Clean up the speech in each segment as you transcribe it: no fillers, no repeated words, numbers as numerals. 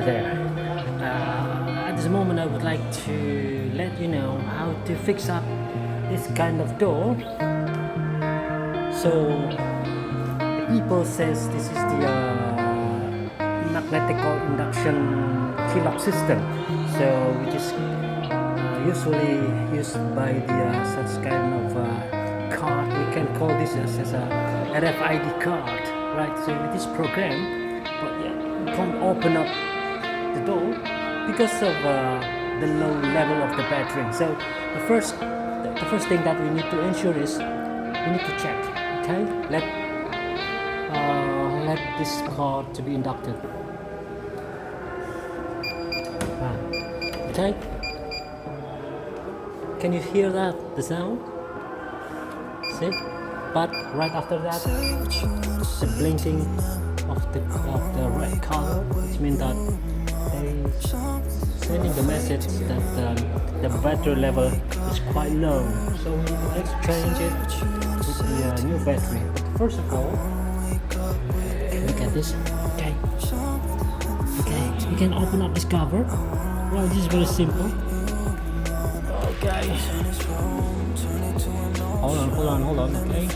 there. At this moment I would like to let you know how to fix up this kind of door. So people says this is the magnetic or induction key lock system, so which is usually used by the such kind of card. We can call this as a RFID card, right? So with this program, but yeah, you can't open up the door because of the low level of the battery. So the first thing that we need to ensure is we need to check. Okay, let this card to be inducted. Okay, can you hear that, the sound? See, but right after that, the blinking of the red color, which means that they sending the message that the battery level is quite low. So we need to exchange it with the new battery. But first of all, look at this. Okay, we can open up this cover. Well, this is very simple. Okay, hold on. Okay.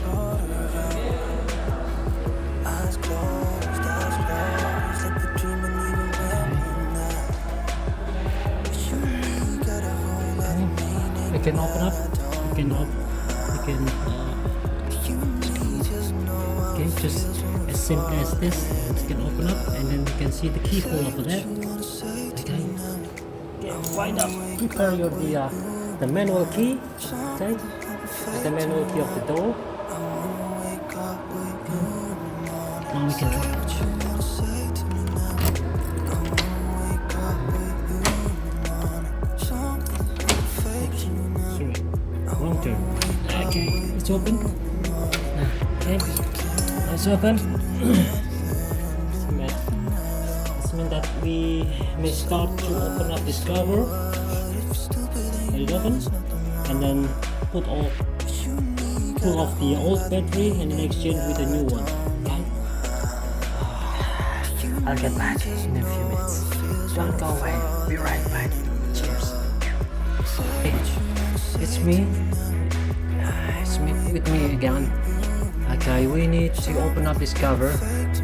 We can open up. Okay, just as simple as this. We can open up, and then we can see the keyhole over there. Okay. Wind up. Prepare the manual key. Okay. The manual key of the door. Now we can try. Wrong turn. Okay, it's open. Okay, it's open. This means that we may start to open up this cover. Let it open, and then pull off the old battery and then exchange with the new one. Okay. I'll get back in a few minutes. Don't go away. Be right back. Cheers. Hey, it's me. It's me with me again. Okay, we need to open up this cover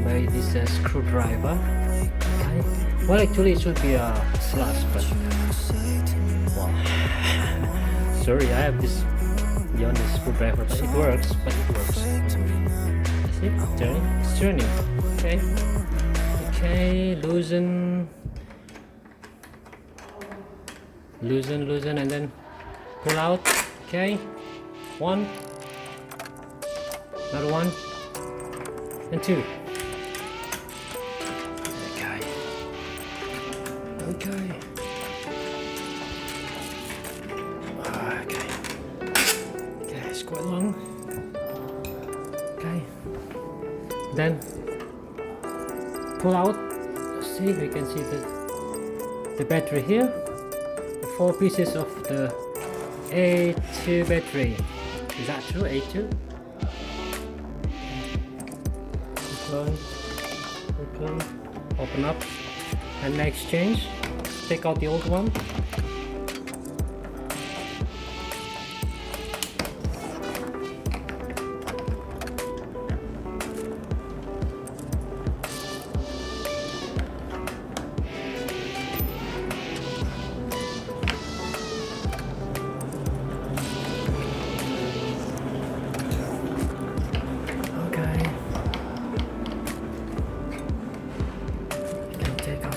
by this screwdriver. Okay. Well, actually, it should be a plus, but well, sorry, I have this beyond the screwdriver, but it works. See, it's turning. Okay, loosen, and then pull out. Okay, one, another one, and two. Okay. Okay, it's quite long. Okay. Then pull out. See, we can see the battery here. The 4 pieces of the A2 battery. Is that true? A2? Open up and exchange. Take out the old one.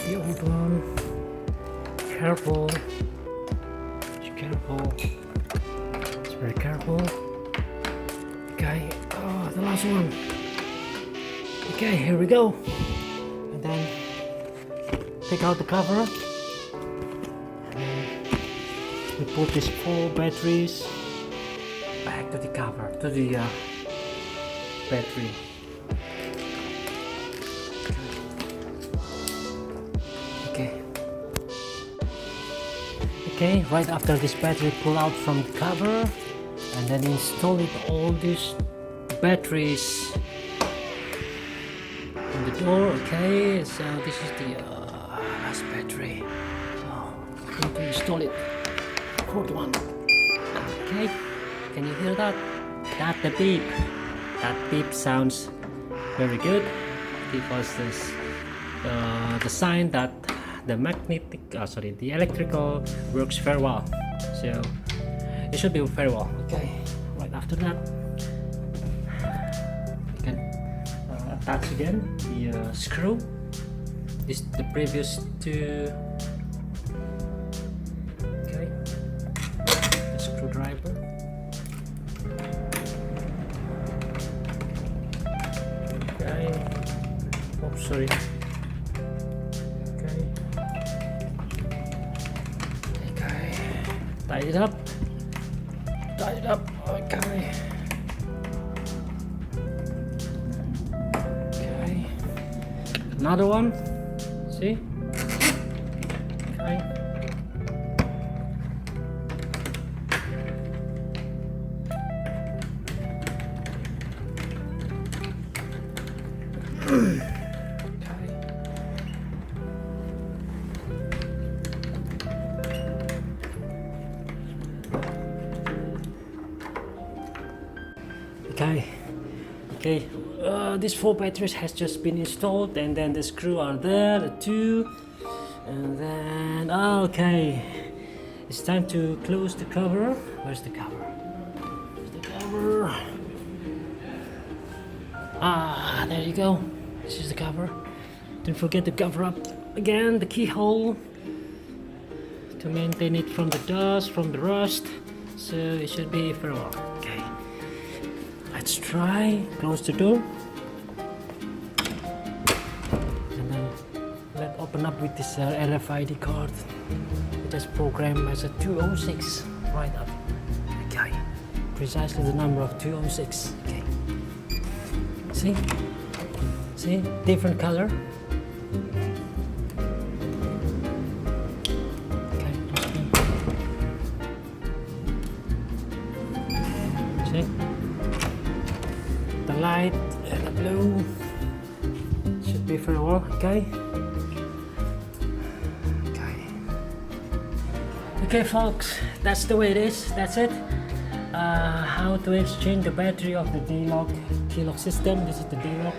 The old one. Careful. It's very careful. Okay. Oh, the last one. Okay, here we go. And then take out the cover. And we put these 4 batteries back to the cover, to the battery. Okay, right after this battery, pull out from the cover and then install it all these batteries in the door. Okay, so this is the last battery. So I'm going to install it. Fourth one. Okay, can you hear that? That's the beep. That beep sounds very good because this the sign that the the electrical works very well. So it should be very well. Okay, right after that, you can attach again the screw. This the previous two. Okay, the screwdriver. Okay. Oh, sorry. Okay. Okay. Tie it up. Tie it up. Okay. Okay. Another one. See? Okay. Okay, these 4 batteries has just been installed, and then the screw are there, the 2, and then okay, it's time to close the cover. Where's the cover? Where's the cover? Ah, there you go. This is the cover. Don't forget to cover up again the keyhole to maintain it from the dust, from the rust, so it should be very well. Okay, let's try. Close the door, and then let's open up with this RFID card. It is programmed as a 206 right up. Okay, precisely the number of 206. Okay, see, different color. The light and the blue should be very well. Okay folks, that's the way it is. That's it. How to exchange the battery of the D-Lock key-lock system. This is the D-Lock.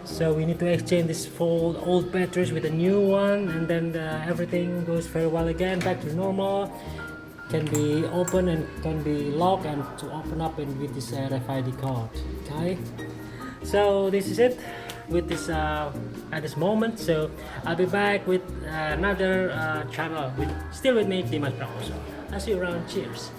So we need to exchange this 4 old batteries with a new one, and then everything goes very well again, back to normal. Can be open and can be locked, and to open up and with this RFID card. Okay, so this is it with this at this moment. So I'll be back with another channel still with me, Dimas Prakoso. I'll see you around. Cheers.